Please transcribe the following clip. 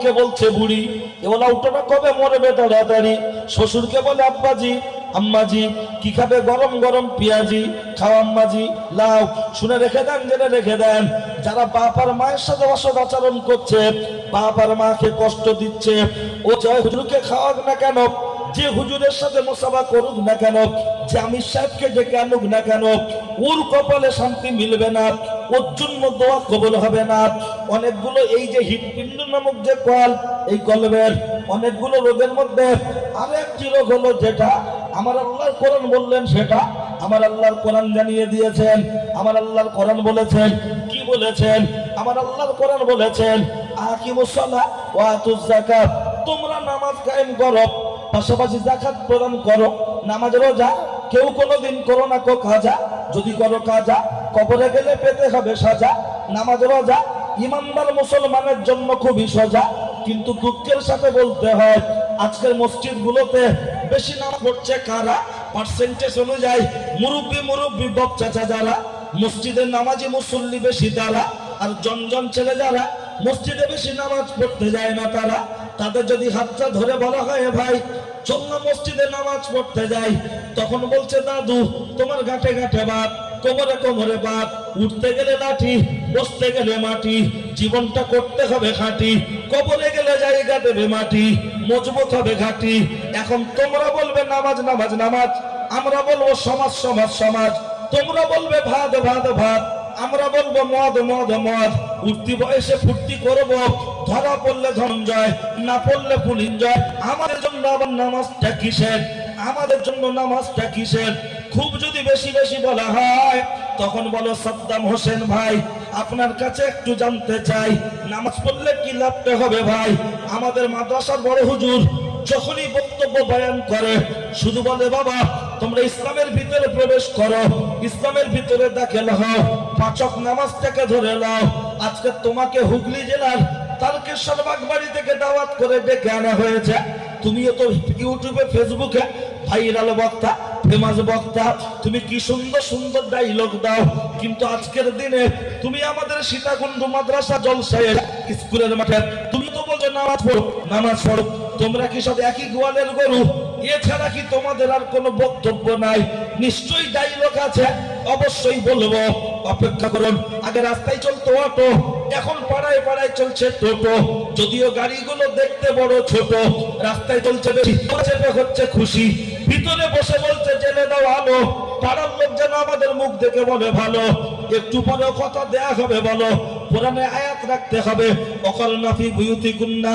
কে বলছে বুড়ি, এ বলা উঠোটা কবে মরবে তাড়াতাড়ি। শ্বশুরকে বলে আব্বাজি আম্মাজি কি খাবে, গরম গরম পেঁয়াজি খাও আম্মাজি লাও। শুনে রেখে দেন, জেনে রেখে দেন, যারা বাপ আর মায়ের সাথে অসৎ আচরণ করছে, বাপ আর মাকে কষ্ট দিচ্ছে, ও জয় হুজুরকে খাওয়াক না কেন, যে হুজুরের সাথে মোসাফা করুক না কেন, যে আমির সাহেবকে ডেকে আনুক না কেন, ওর কপালে শান্তি মিলবে না, ওর জন্য দোয়া কবুল হবে না। অনেকগুলো এই যে হৃৎপিণ্ড নামক যে কল, এই কলবের অনেকগুলো রোগের মধ্যে আরেকটি রোগ হলো যেটা আমার আল্লাহর কোরআন বললেন, সেটা আমার আল্লাহর কোরআন জানিয়ে দিয়েছেন। আমার আল্লাহর কোরআন বলেছেন, কি বলেছেন? আমার আল্লাহর কোরআন বলেছেন, আকিমুস সালাহ ওয়া আতুজ যাকাত, তোমরা নামাজ কায়েম করো, পাশাপাশি যাকাত প্রদান করো। নামাজ রোজা কেউ কোনোদিন করো না কো কাজা, যদি করো কাজা কবরে গেলে পেতে হবে সাজা। নামাজ রোজা ইমানদার মুসলমানের জন্য খুবই সোজা, কিন্তু দুঃখের সাথে বলতে হয় আজকের মসজিদগুলোতে বেশি নামাজ পড়ছে কারা, পার্সেন্টেজ অনুযায়ী মুরব্বী বাপ চাচা যারা, মসজিদের নামাজি মুসল্লি বেশি তারা, আর জন ছেলে যারা মসজিদে বেশি নামাজ পড়তে যায় না তারা। তাদের যদি হাতটা ধরে বলা হয় ভাই চল না মসজিদে নামাজ পড়তে যাই, তখন বলছে দাদু তোমার গাঁটে গাঁটে বাত, কোমরে কোমরে বাত, উঠতে গেলে লাঠি, বসতে গেলে মাটি, জীবনটা করতে হবে খাঁটি, কবরে গেলে জায়গা দেবে মাটি, মজবুত হবে ঘাটি। এখন তোমরা বলবে নামাজ নামাজ নামাজ, আমরা বলবো সমাজ সমাজ সমাজ, তোমরা বলবে ভাত ভাত ভাত, আমরা বলবো মদ মদ মদ। উঠতি বয়সে ফুর্তি করবো, ধরা পড়লে ধনঞ্জয়, না পড়লে পুলিঞ্জয়। আমাদের জন্য আবার নামাজটা কিসের, আমাদের জন্য নামাজটা কিসের? খুব যদি বেশি বেশি বলা হয় তখন বলো সাদ্দাম হোসেন ভাই আপনার কাছে একটু জানতে চাই, নামাজ পড়লে কি লাভতে হবে ভাই? আমাদের মাদ্রাসার বড় হুজুর যখনই বক্তব্য বয়ান করে শুধু বলে বাবা তোমরা ইসলামের ভিতরে প্রবেশ করো, ইসলামের ভিতরে দাখিল হও, পাঁচ ওয়াক্ত নামাজটাকে ধরে নাও। আজকে তোমাকে হুগলি জেলার তারকেশ্বর বাগবাড়ি থেকে দাওয়াত করে ডেকে আনা হয়েছে, তুমিও তো ইউটিউবে ফেসবুকে ভাইরাল বক্তা, ফেমাস বক্তা, তুমি কি সুন্দর সুন্দর ডায়লগ দাও, কিন্তু আজকের দিনে তুমি আমাদের সীতাকুণ্ড মাদ্রাসা জলসায় স্কুলের মাঠে তুমি তো বলছো নামাজ পড়ো নামাজ পড়ো। তোমরা কি সব একই গোয়ালের গরু? এছাড়া কি তোমাদের আর কোনো বক্তব্য নাই? নিশ্চয়ই ডায়লগ আছে, অবশ্যই বলবো, অপেক্ষা করুন। আগে রাস্তায় চলতো অটো, এখন পাড়ায় পাড়ায় চলছে টোটো, যদিও গাড়িগুলো দেখতে বড় ছোট, রাস্তায় চলছে বেশি, হচ্ছে খুশি, ভিতরে বসে বলছে জেলে দাও আলো, পাড়ার লোক যেন আমাদের মুখ দেখে বলে ভালো। একটু পরে কথা দেয়া হবে বলো, কোরআনে আয়াত রাখতে হবে, অকাল নাফি বুয়ুতিকুন্না